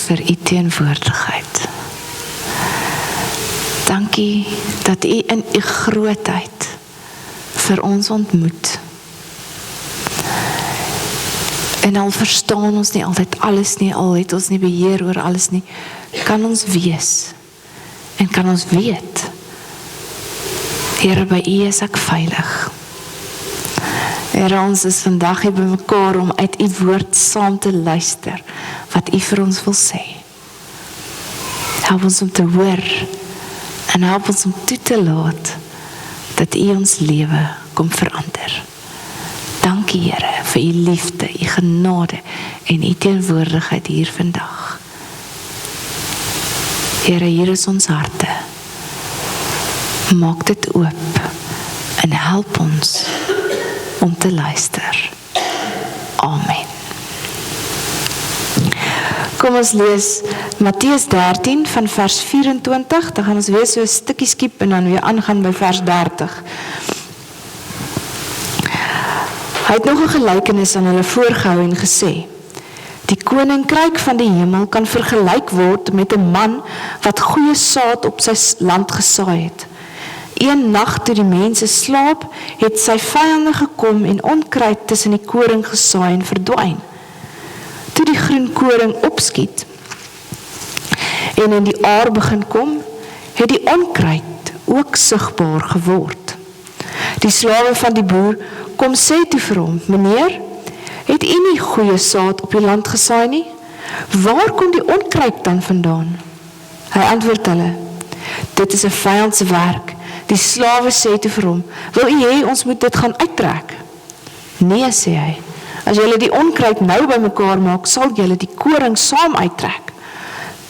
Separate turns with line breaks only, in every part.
vir u teenwoordigheid. Dankie dat u in u grootheid vir ons ontmoet. En al verstaan ons nie altyd alles nie, al het ons nie beheer oor alles nie, kan ons wees en kan ons weet, Here, by u is ek veilig. Here, ons is vandag hier by mekaar om uit u woord saam te luister, wat u vir ons wil sê. Help ons om te hoor, en help ons om toe te laat, dat u ons lewe kom verander. Dankie, Here, vir u liefde, u genade en u teenwoordigheid hier vandag. Here, hier is ons harte. Maak dit oop en help ons om te luister. Amen. Kom ons lees Matteus 13 van vers 24, dan gaan ons weer so 'n stukkie skiep en dan weer aangaan by vers 30. Hy het nog 'n gelykenis aan hulle voorgehou en gesê, die koninkryk van die hemel kan vergelyk word met 'n man wat goeie saad op sy land gesaai het. Een nag toe die mense slaap, het sy vyande gekom en onkruid tussen die koring gesaai en verdwyn. Toe die groen koring opskiet en in die aar begin kom, het die onkruid ook sigbaar geword. Die slawe van die boer kom sê toe vir hom, meneer, het u nie goeie saad op die land gesaai nie? Waar kom die onkruid dan vandaan? Hy antwoord hulle, dit is 'n vyand se werk. Die slawe sê toe vir hom, wil u hê ons moet dit gaan uittrek? Nee, sê hy, as julle die onkruid nou by mekaar maak, sal julle die koring saam uittrek.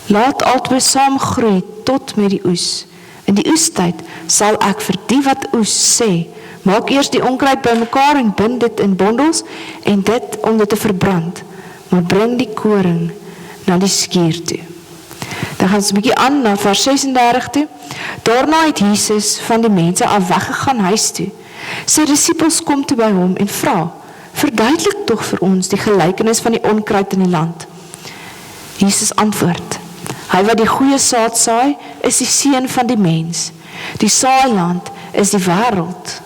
Laat albei saam groei tot met die oes. In die oestyd sal ek vir die wat oes sê, maak eers die onkruid by mekaar en bind dit in bondels en dit om dit te verbrand, maar bring die koring na die skuur toe. Dan gaan ons 'n bietjie aan na vers 36 toe. Daarna het Jesus van die mense af weggegaan huis toe. Sy disippels kom toe by hom en vra, verduidelik tog vir ons die gelykenis van die onkruid in die land. Jesus antwoord, hy wat die goeie saad saai, is die seun van die mens. Die saailand is die wêreld.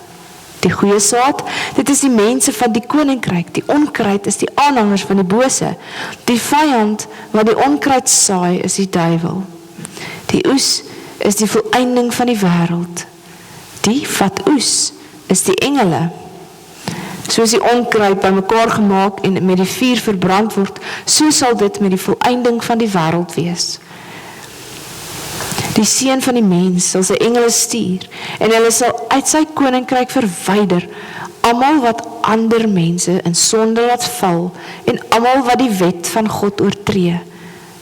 Die goeie saad, dit is die mense van die koninkryk. Die onkruid is die aanhangers van die bose. Die vyand wat die onkruid saai, is die duiwel. Die oes is die volëinding van die wêreld. Die wat oes, is die engele. Soos die onkruid bymekaar gemaak en met die vuur verbrand word, so sal dit met die volëinding van die wêreld wees. Die seun van die mens sal sy engele stuur, en hulle sal uit sy koninkryk verwyder, almal wat ander mense in sonde laat val, en almal wat die wet van God oortree,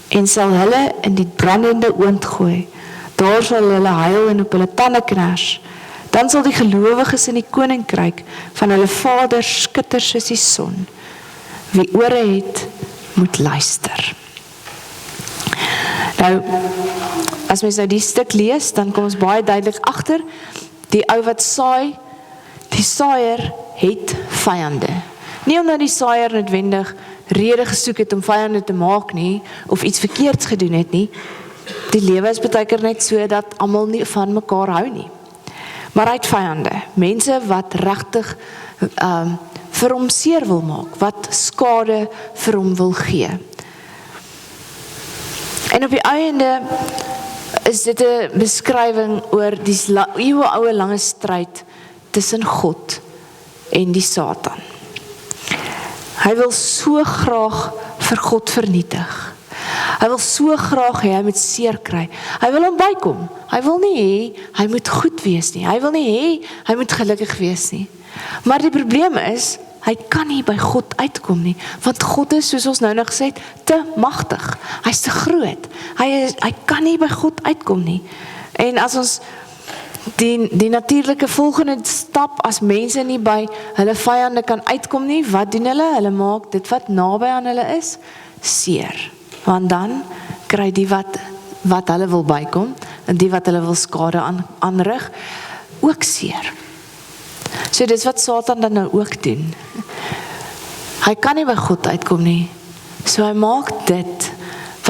en sal hulle in die brandende oond gooi. Daar sal hulle huil en op hulle tande knars. Dan sal die gelowiges in die koninkryk van hulle Vader skitter soos die son. Wie ore het, moet luister. Nou, as mens nou die stuk lees, dan kom ons baie duidelik agter, die ou wat saai, die saaier het vyande. Nie omdat die saaier noodwendig rede gesoek het om vyande te maak nie, of iets verkeerds gedoen het nie. Die lewe is baie keer net so, dat almal nie van mekaar hou nie. Maar hy het vyande, mense wat regtig vir hom seer wil maak, wat skade vir hom wil gee. En op die einde is dit 'n beskrywing oor die eeuwenoude lange stryd tussen God en die Satan. Hy wil so graag vir God vernietig. Hy wil so graag hê hy moet seer kry. Hy wil hom bykom. Hy wil nie hê hy moet goed wees nie. Hy wil nie hê hy moet gelukkig wees nie. Maar die probleem is, hy kan nie by God uitkom nie, want God is, soos ons nou nog gesê het, te magtig. Hy's te groot. Hy kan nie by God uitkom nie. En as ons die natuurlike volgende stap, as mense nie by hulle vyande kan uitkom nie, wat doen hulle? Hulle maak dit wat naby aan hulle is, seer. Want dan kry die wat hulle wil bykom, en die wat hulle wil skade aanrig, ook seer. So dis wat Satan dan nou ook doen. Hy kan nie by God uitkom nie. So hy maak dit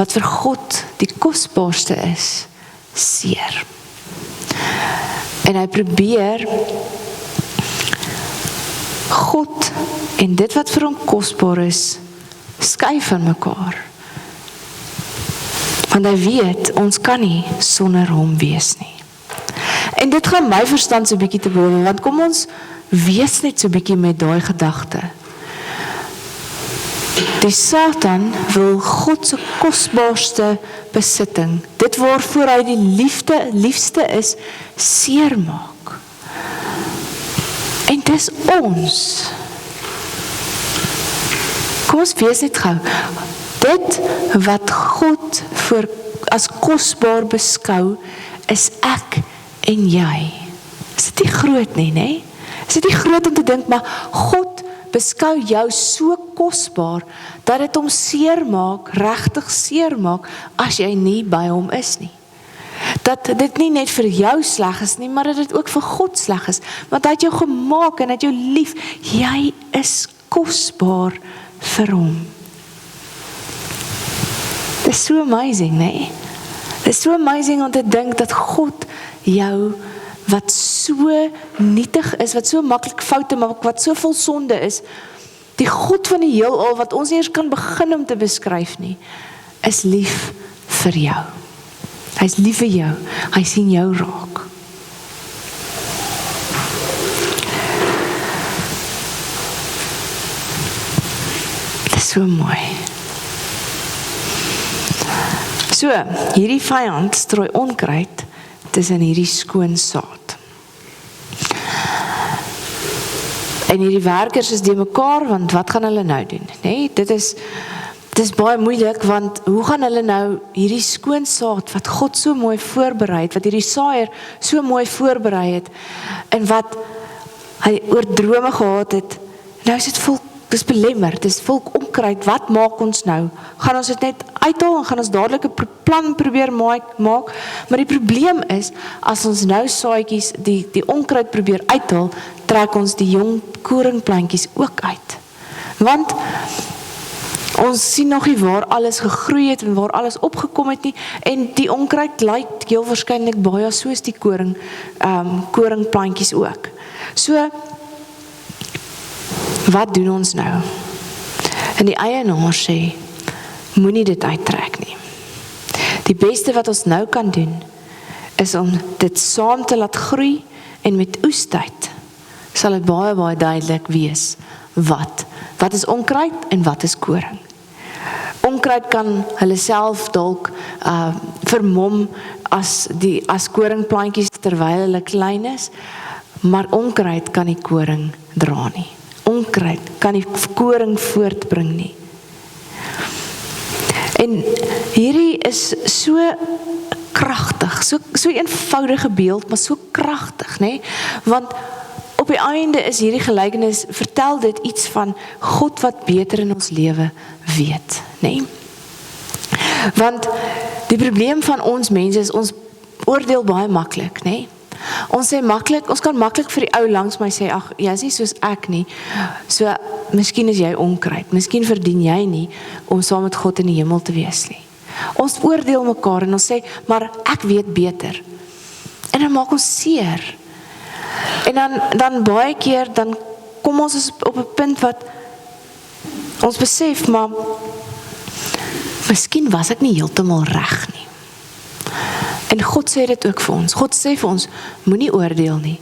wat vir God die kosbaarste is, seer. En hy probeer God en dit wat vir hom kosbaar is, skei van mekaar. Want hy weet, ons kan nie sonder hom wees nie. En dit gaan my verstand so bietjie te bowe, want kom ons wees net so bietjie met daai gedagte. Die Satan wil God se kosbaarste besitting, dit waarvoor hy die liefste is, seermaak. En dis ons. Kom ons wees net gou. Dit wat God as kosbaar beskou, is ek en jy. Is dit nie groot nie, né? Is dit nie groot om te dink, maar God beskou jou so kosbaar, dat dit hom seermaak, regtig seermaak, as jy nie by hom is nie. Dat dit nie net vir jou sleg is nie, maar dat dit ook vir God sleg is, want hy het jou gemaak en hy het jou lief, jy is kosbaar vir hom. Dit is so amazing, né? Dit is so amazing om te dink dat God jou, wat so nietig is, wat so maklik foute maak, wat so vol sonde is, die God van die heelal, wat ons eers kan begin om te beskryf nie, is lief vir jou. Hy is lief vir jou, hy sien jou raak. Dit is so mooi. So, hierdie vyand strooi onkruid tussen hierdie skoon saad. En hierdie werkers is die mekaar, want wat gaan hulle nou doen? Nee, dit is baie moeilik, want hoe gaan hulle nou hierdie skoon saad, wat God so mooi voorberei het, wat hierdie saaier so mooi voorberei het, en wat hy oor drome gehad het, nou is dit volk, dis belemmer, dis volk onkruid, wat maak ons nou? Gaan ons dit net uithaal, en gaan ons dadelik 'n plan probeer maak, maar die probleem is, as ons nou saadjies, die onkruid probeer uithaal, trek ons die jong koringplantjies ook uit. Want ons sien nog nie waar alles gegroei het, en waar alles opgekom het nie, en die onkruid lyk heel waarskynlik baie soos die koringplantjies ook. So, wat doen ons nou? En die eienaar sê, moenie dit uittrek nie. Die beste wat ons nou kan doen, is om dit saam te laat groei, en met oestyd sal dit baie, baie duidelik wees, wat is onkruid en wat is koring. Onkruid kan hulle self dalk vermom as koringplantjies terwyl hulle klein is, maar onkruid kan nie koring dra nie. Onkruid kan nie koring voortbring nie. En hierdie is so kragtig, so eenvoudige beeld, maar so kragtig, né? Want op die einde is hierdie gelykenis, vertel dit iets van God wat beter in ons lewe weet, né? Want die probleem van ons mense is, ons oordeel baie maklik, né? Ons kan maklik vir die ou langs my sê, ag, jy is nie soos ek nie, so, miskien is jy onkruid, miskien verdien jy nie, om saam met God in die hemel te wees nie. Ons oordeel mekaar, en ons sê, maar ek weet beter. En dan maak ons seer. En dan baie keer, dan kom ons op 'n punt wat ons besef, maar miskien was ek nie heeltemal reg nie. En God sê dit ook vir ons. God sê vir ons, moenie oordeel nie.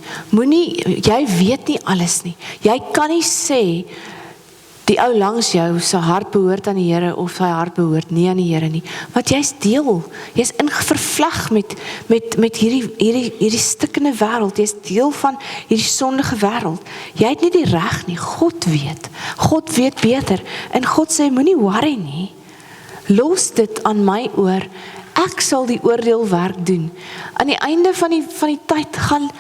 Jy weet nie alles nie. Jy kan nie sê, die ou langs jou, sy hart behoort aan die Here, of sy hart behoort nie aan die Here nie. Want jy's deel, jy's vervleg met hierdie stikkende wêreld, jy's deel van hierdie sondige wêreld. Jy het nie die reg nie, God weet beter, en God sê, moenie worry nie, los dit aan my oor, ek sal die oordeelwerk doen. Aan die einde van die tyd gaan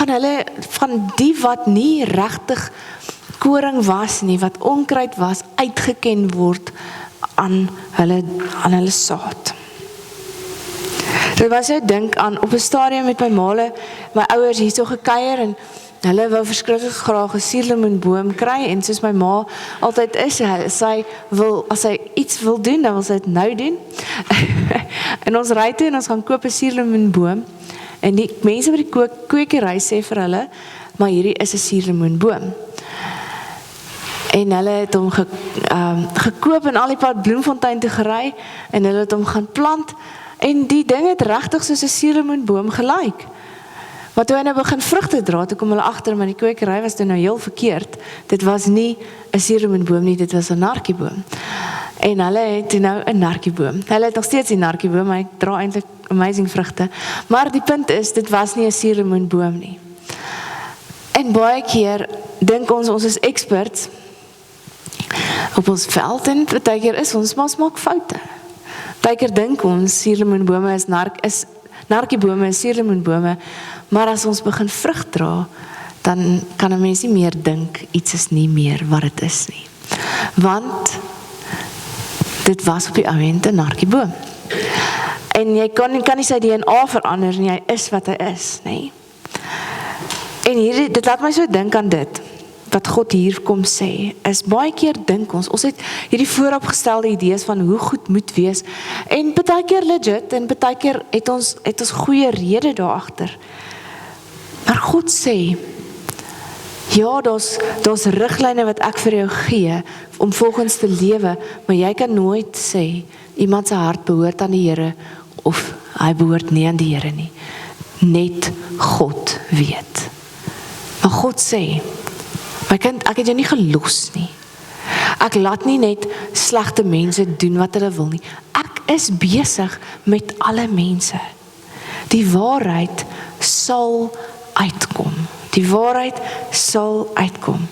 hulle van die wat nie regtig koring was nie, wat onkruid was, uitgeken word aan hulle saad. Dit was so dink aan, op 'n stadium met my ouers hierso gekuier, en hulle wou verskriklik graag 'n suurlemoenboom kry en soos my ma altyd is, as sy iets wil doen, dan wil sy dit nou doen. En ons ry toe en ons gaan koop 'n suurlemoenboom en die mense by die kwekery sê vir hulle, maar hierdie is 'n suurlemoenboom. En hulle het hom gekoop en al die pad Bloemfontein toe gery en hulle het hom gaan plant en die ding het regtig soos 'n suurlemoenboom gelyk. Maar toe hy nou begin vrugte dra, toe kom hulle agter, maar die kwekery was toe nou heel verkeerd. Dit was nie 'n suurlemoenboom nie, dit was 'n narkieboom. En hulle het toe nou 'n narkieboom. Hulle het nog steeds die narkieboom, maar hy dra eintlik amazing vrugte. Maar die punt is, dit was nie 'n suurlemoenboom nie. En baie keer dink ons is experts op ons veld en baie keer is ons, maar ons maak foute. Baie keer dink ons suurlemoenbome is narkiebome en suurlemoenbome, maar as ons begin vrug dra, dan kan 'n mens nie meer dink iets is nie meer wat dit is nie. Want dit was op die ouend 'n narkieboom. En jy kan nie sy DNA verander nie, hy is wat hy is, nê? En dit laat my so dink aan dit, wat God hier kom sê, is baie keer dink ons het hierdie vooropgestelde idees van hoe goed moet wees, en baie keer legit, en baie keer het ons goeie rede daar agter. Maar God sê, ja, daar's riglyne wat ek vir jou gee, om volgens te lewe, maar jy kan nooit sê, iemand se hart behoort aan die Here, of hy behoort nie aan die Here nie. Net God weet. Maar God sê, my kind, ek het jou nie gelos nie. Ek laat nie net slegte mense doen wat hulle wil nie. Ek is besig met alle mense. Die waarheid sal uitkom. Die waarheid sal uitkom.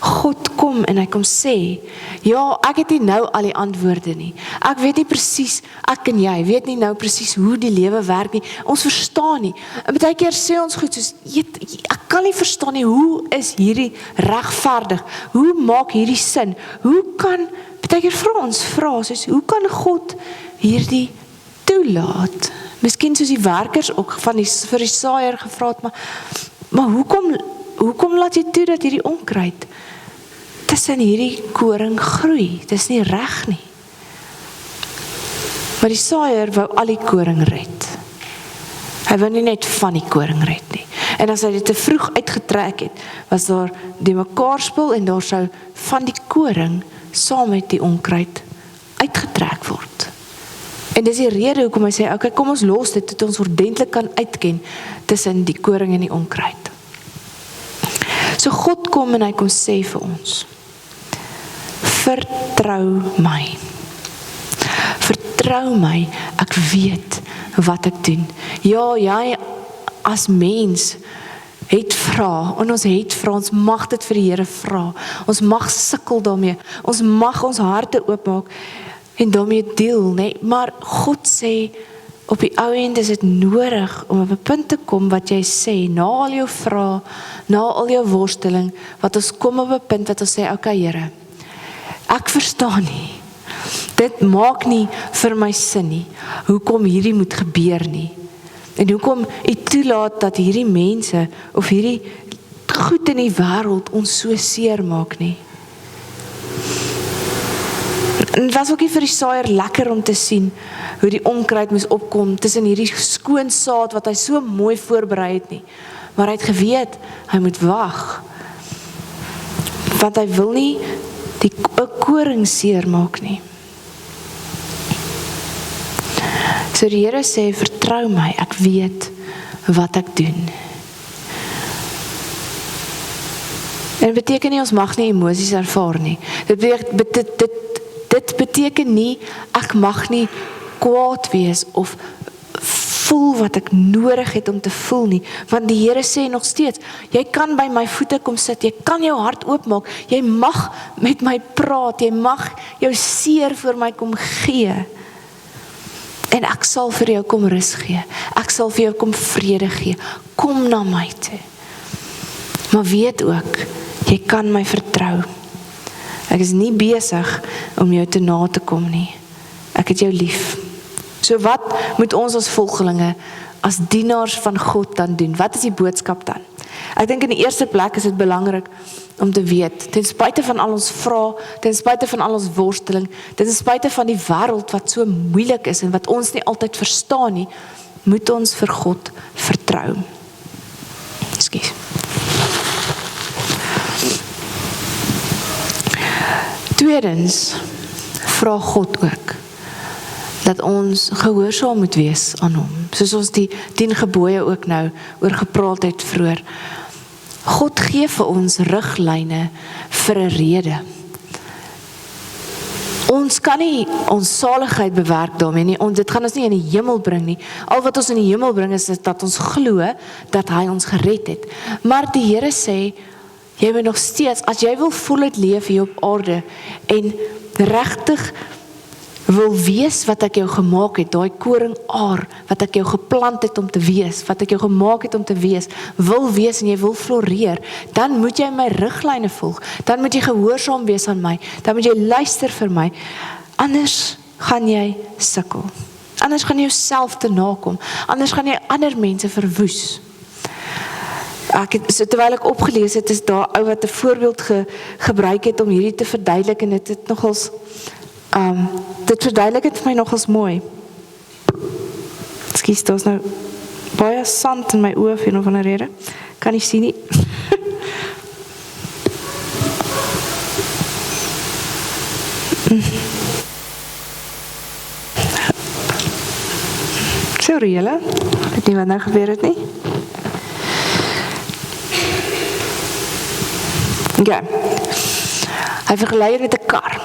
God kom en hy kom sê, ja, ek het nie nou al die antwoorde nie. Ek weet nie presies, ek en jy weet nie nou presies hoe die lewe werk nie. Ons verstaan nie. En baie keer sê ons goed soos, ek kan nie verstaan nie, hoe is hierdie regverdig? Hoe maak hierdie sin? Hoe kan, baie keer vra soos, hoe kan God hierdie toelaat? Miskien soos die werkers ook vir die saaier gevra het, maar hoekom laat jy toe dat hierdie onkruid tussen hierdie koring groei? Dit is nie reg nie. Maar die saaier wou al die koring red. Hy wou nie net van die koring red nie. En as hy dit te vroeg uitgetrek het, was daar die mekaarspel en daar sou van die koring saam met die onkruid uitgetrek word. En dis die rede hoekom hy sê, okay, kom ons los dit, dat ons ordentlik kan uitken tussen die koring en die onkruid. So God kom en hy kom sê vir ons, vertrou my. Vertrou my, ek weet wat ek doen. Ja, jy as mens het vra, en ons mag dit vir die Here vra. Ons mag sukkel daarmee, ons mag ons harte oopmaak en daarmee deel, nee. Maar God sê, op die ou end is dit nodig om op 'n punt te kom wat jy sê, na al jou vrae, na al jou worsteling, wat ons kom op 'n punt wat ons sê, okay Here, ek verstaan nie. Dit maak nie vir my sin nie. Hoekom hierdie moet gebeur nie? En hoekom U toelaat dat hierdie mense of hierdie goed in die wêreld ons so seer maak nie? En het was ook nie vir die saaier lekker om te sien hoe die onkruid moes opkom tussen hierdie skoon saad wat hy so mooi voorberei het nie. Maar hy het geweet, hy moet wag. Want hy wil nie die koring seer maak nie. So die Here sê, vertrou my, ek weet wat ek doen. En dit beteken nie, ons mag nie emosies ervaar nie. Dit beteken nie, ek mag nie kwaad wees of voel wat ek nodig het om te voel nie, want die Here sê nog steeds, jy kan by my voete kom sit, jy kan jou hart oopmaak, jy mag met my praat, jy mag jou seer vir my kom gee, en ek sal vir jou kom rus gee, ek sal vir jou kom vrede gee, kom na my toe, maar weet ook, jy kan my vertrou, ek is nie besig om jou te na te kom nie, ek het jou lief. So wat moet ons as volgelinge, as dienaars van God dan doen? Wat is die boodskap dan? Ek dink in die eerste plek is dit belangrik om te weet, ten spyte van al ons vrae, ten spyte van al ons worsteling, ten spyte van die wêreld wat so moeilik is en wat ons nie altyd verstaan nie, moet ons vir God vertrou. Ekskuus. Tweedens, vra God ook dat ons gehoorsaam moet wees aan hom. Soos ons die 10 gebooie ook nou oor gepraat het vroeër. God gee vir ons riglyne vir 'n rede. Ons kan nie ons saligheid bewerk daarmee nie. Dit gaan ons nie in die hemel bring nie. Al wat ons in die hemel bring is dat ons glo dat hy ons gered het. Maar die Here sê, jy moet nog steeds, as jy wil voluit leef hier op aarde en regtig wil wees wat ek jou gemaak het, daai koringaar wat ek jou geplant het om te wees, wat ek jou gemaak het om te wees, wil wees en jy wil floreer, dan moet jy my riglyne volg, dan moet jy gehoorsaam wees aan my, dan moet jy luister vir my, anders gaan jy sukkel, anders gaan jy jouself te nakom, anders gaan jy ander mense verwoes. Terwyl ek opgelees het, is daar ou wat 'n voorbeeld gebruik het om hierdie te verduidelik en dit nogals dit verduidelik het vir my nogals mooi. Ekskuus, daar's nou baie sand in my oë vir een of ander rede. Kan nie sien nie. Sorry julle, ek weet nie wat nou gebeur het nie. Ja, hy vergelyk met 'n kar.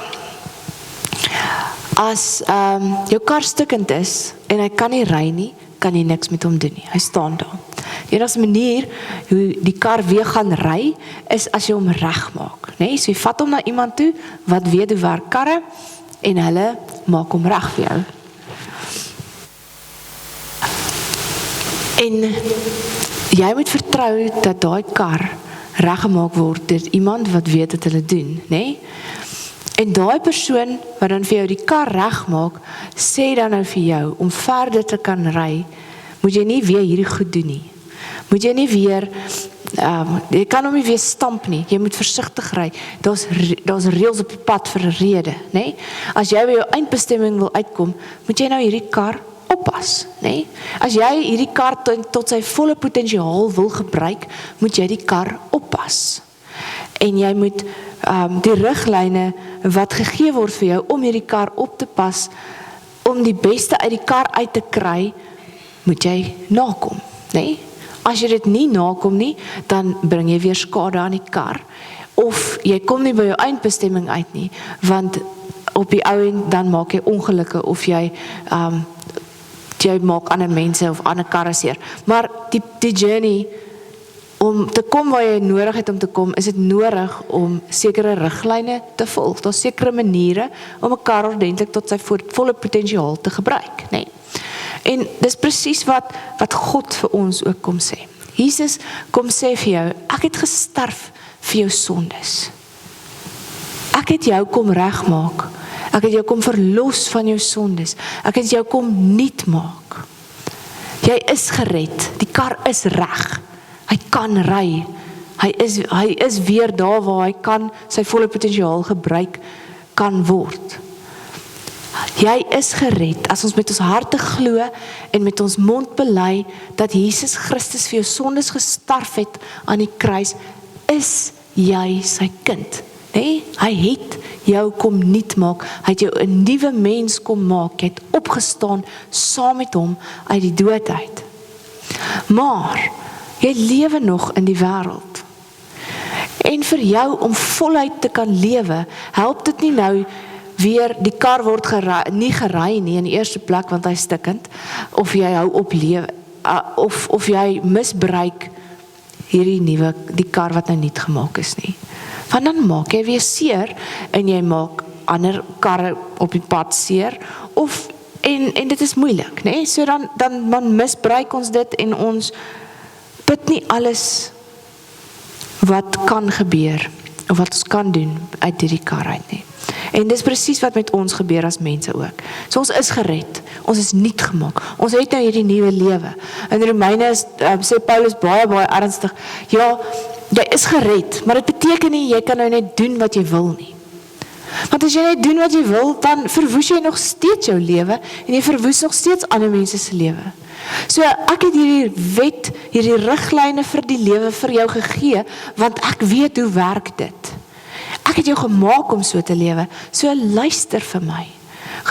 As jou kar stukkend is en hy kan nie ry nie, kan jy niks met hom doen nie. Hy staan daar. Die enigste manier hoe die kar weer gaan ry is as jy hom regmaak, né? So jy vat hom na iemand toe wat weet hoe werk karre en hulle maak hom reg vir jou. En jy moet vertrou dat daai kar reggemaak word deur iemand wat weet wat hulle doen, né? En daai persoon wat dan vir jou die kar regmaak, sê dan nou vir jou, om verder te kan ry, moet jy nie weer hierdie goed doen nie. Moet jy nie weer, jy kan hom nie weer stamp nie, jy moet versigtig ry. Daar's reëls op die pad vir 'n rede, né? As jy by jou eindbestemming wil uitkom, moet jy nou hierdie kar oppas, né? As jy hierdie kar tot sy volle potensiaal wil gebruik, moet jy die kar oppas. En jy moet die riglyne wat gegee word vir jou om hierdie kar op te pas, om die beste uit die kar uit te kry, moet jy nakom, né? As jy dit nie nakom nie, dan bring jy weer skade aan die kar, of jy kom nie by jou eindbestemming uit nie, want op die ou end dan maak jy ongelukke, of jy maak ander mense of ander karre seer. Maar die journey, om te kom waar jy nodig het om te kom, is dit nodig om sekere riglyne te volg. Daar's sekere maniere om 'n kar ordentlik tot sy volle potensiaal te gebruik, né? En dis presies wat God vir ons ook kom sê. Jesus kom sê vir jou, ek het gesterf vir jou sondes. Ek het jou kom regmaak. Ek het jou kom verlos van jou sondes. Ek het jou kom nuut maak. Jy is gered. Die kar is reg. Hy kan ry. Hy is weer daar waar hy kan sy volle potensiaal gebruik kan word. Jy is gered as ons met ons harte glo en met ons mond bely dat Jesus Christus vir jou sondes gesterf het aan die kruis, is jy sy kind. Nee, hy het jou kom nuut maak, hy het jou 'n nuwe mens kom maak, jy het opgestaan saam met hom uit die dood uit. Maar jy lewe nog in die wêreld. En vir jou om voluit te kan lewe, help dit nie nou weer die kar word nie gery nie in die eerste plek want hy stikkend, of jy hou op lewe, of jy misbruik die kar wat nou nuut gemaak is nie. Want dan maak jy weer seer en jy maak ander karre op die pad seer, en dit is moeilik, né? So dan misbruik ons dit en ons put nie alles wat kan gebeur of wat ons kan doen uit hierdie kar uit nie. En dis presies wat met ons gebeur as mense ook. So ons is gered, ons is nuut gemaak, ons het nou hierdie nuwe lewe. In Romeine sê Paulus baie ernstig, ja, jy is gered, maar dit beteken nie, jy kan nou net doen wat jy wil nie. Want as jy net doen wat jy wil, dan verwoes jy nog steeds jou lewe, en jy verwoes nog steeds ander mense se lewe. So ek het hierdie wet, hierdie riglyne vir die lewe vir jou gegee, want ek weet hoe werk dit. Ek het jou gemaak om so te lewe, so luister vir my.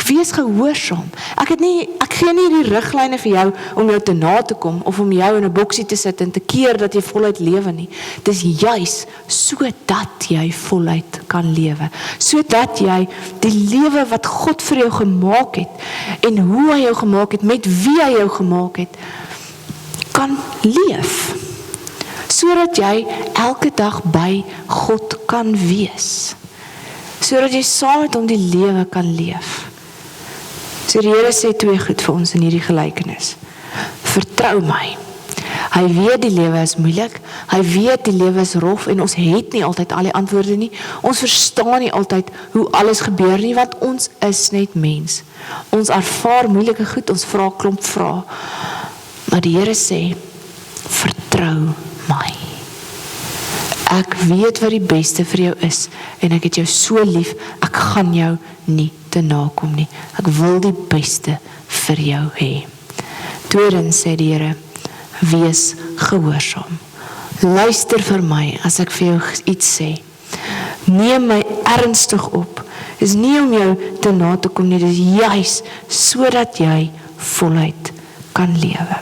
Wees gehoorsaam. Ek gee nie die riglyne vir jou om jou te na te kom, of om jou in 'n boksie te sit en te keer dat jy voluit lewe nie. Dis juis sodat jy voluit kan lewe. Sodat jy die lewe wat God vir jou gemaak het, en hoe hy jou gemaak het, met wie hy jou gemaak het, kan leef. Sodat jy elke dag by God kan wees. Sodat jy saam met hom die lewe kan leef. So die Here sê twee goed vir ons in hierdie gelykenis. Vertrou my. Hy weet die lewe is moeilik, hy weet die lewe is rof, en ons het nie altyd al die antwoorde nie. Ons verstaan nie altyd hoe alles gebeur nie, want ons is net mens. Ons ervaar moeilike goed, ons vra klomp vrae. Maar die Here sê, vertrou my. Ek weet wat die beste vir jou is, en ek het jou so lief, ek gaan jou nie te nakom nie. Ek wil die beste vir jou hê. Tweedens sê die Here, wees gehoorsaam. Luister vir my as ek vir jou iets sê. Neem my ernstig op. Is nie om jou te na te kom nie, dis juis sodat jy voluit kan lewe.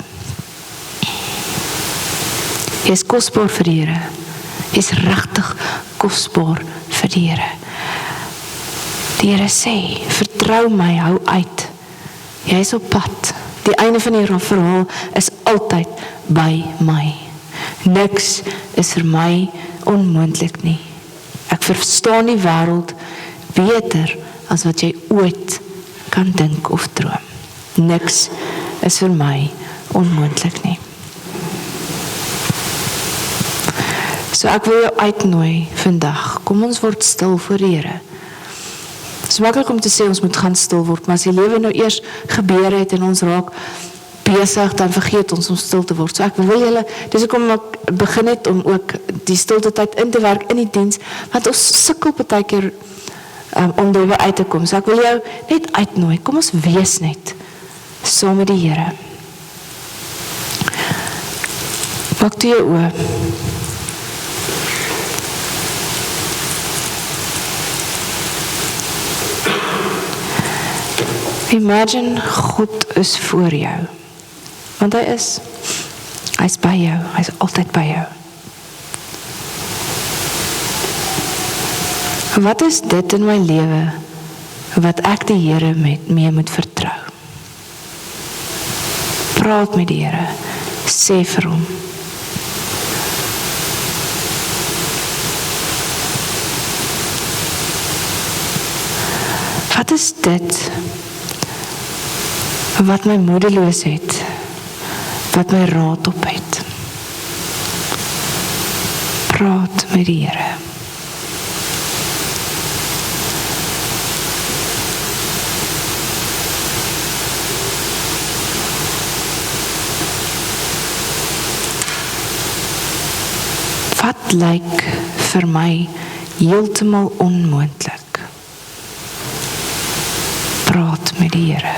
Jy is kosbaar vir die Here. Jy is regtig kosbaar vir die Here. Die Here sê, vertrou my, hou uit. Jy is op pad. Die einde van die verhaal is altyd by my. Niks is vir my onmoontlik nie. Ek verstaan die wêreld beter as wat jy ooit kan dink of droom. Niks is vir my onmoontlik nie. So ek wil jou uitnooi vandag, kom ons word stil voor die Here. Het is maklik om te sê ons moet gaan stil word, maar as die lewe nou eers gebeur het en ons raak besig, dan vergeet ons om stil te word. So ek wil julle, dis hoekom ek begin het om ook die stilte tyd in te werk in die diens, want ons sukkel baie keer om daar uit te kom. So ek wil jou net uitnooi, kom ons wees net saam met die Here. Maak toe jou oë. Imagine God is voor jou, want hy is by jou, hy is altyd by jou. Wat is dit in my lewe, wat ek die Here mee moet vertrou? Praat met die Here, sê vir hom. Wat is dit, wat my moedeloos het, wat my raad op het? Praat met die Here. Wat lyk vir my heeltemal onmoontlik? Praat met die Here.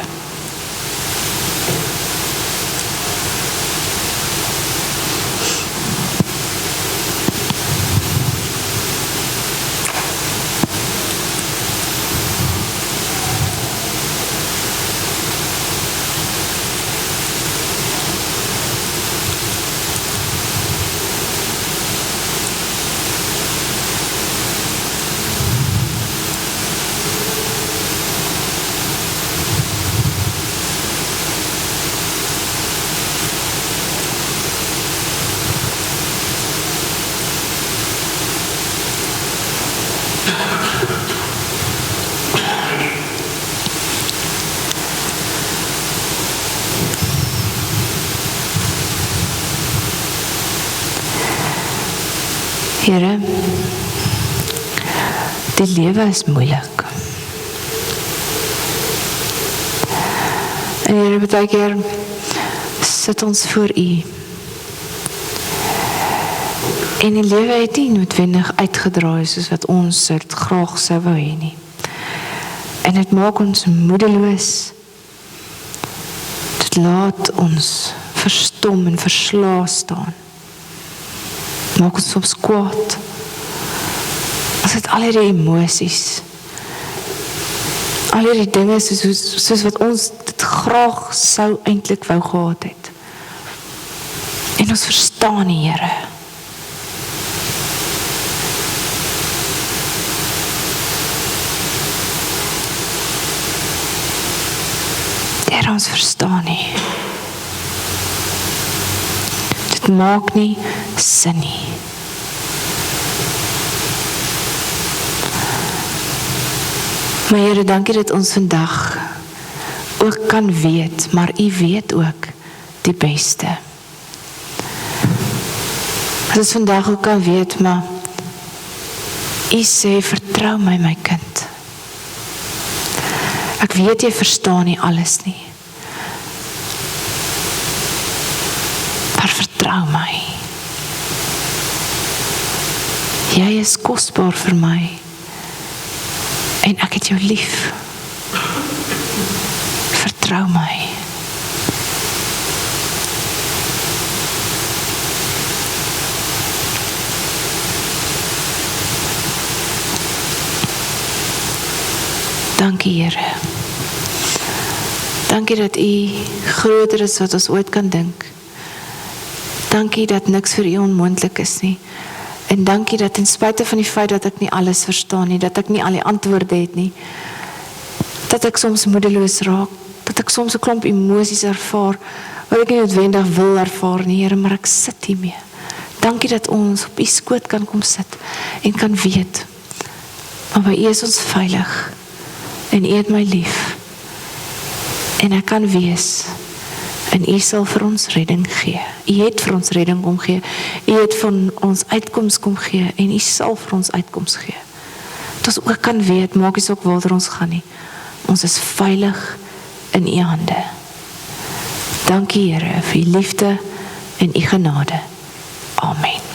Here, die lewe is moeilik. En Here, baie keer sit ons voor U. En die lewe het nie noodwendig uitgedraai soos wat ons dit graag sou wou hê nie. En dit maak ons moedeloos. Dit laat ons verstom en verslae staan. Maak ons soms kwaad. Ons het al hierdie emosies. Al hierdie dinge soos wat ons dit graag sou eintlik wou gehad het. En ons verstaan nie, Here. Here, ons verstaan nie. Dit maak nie sin nie. Maar Here, dankie dat ons vandag ook kan weet, maar U weet ook die beste. Dat ons vandag ook kan weet, maar U sê, vertrou my, my kind. Ek weet jy verstaan nie alles nie. Maar vertrou my. Jy is kosbaar vir my. En ek het jou lief. Vertrou my. Dankie, Here. Dankie dat U groter is wat ons ooit kan dink. Dankie dat niks vir U onmoontlik is nie. En dankie dat ten spyte van die feit dat ek nie alles verstaan nie, dat ek nie al die antwoorde het nie, dat ek soms moedeloos raak, dat ek soms 'n klomp emosies ervaar, wat ek nie noodwendig wil ervaar nie, Here, maar ek sit hiermee. Dankie dat ons op U skoot kan kom sit en kan weet, maar by U is ons veilig en U het my lief en ek kan wees en U sal vir ons redding gee. U het vir ons redding kom gee. U het van ons uitkoms kom gee en U sal vir ons uitkoms gee. Dat ons ook kan weet, maak nie saak waar ons gaan nie. Ons is veilig in U hande. Dankie, Here, vir U liefde en U genade. Amen.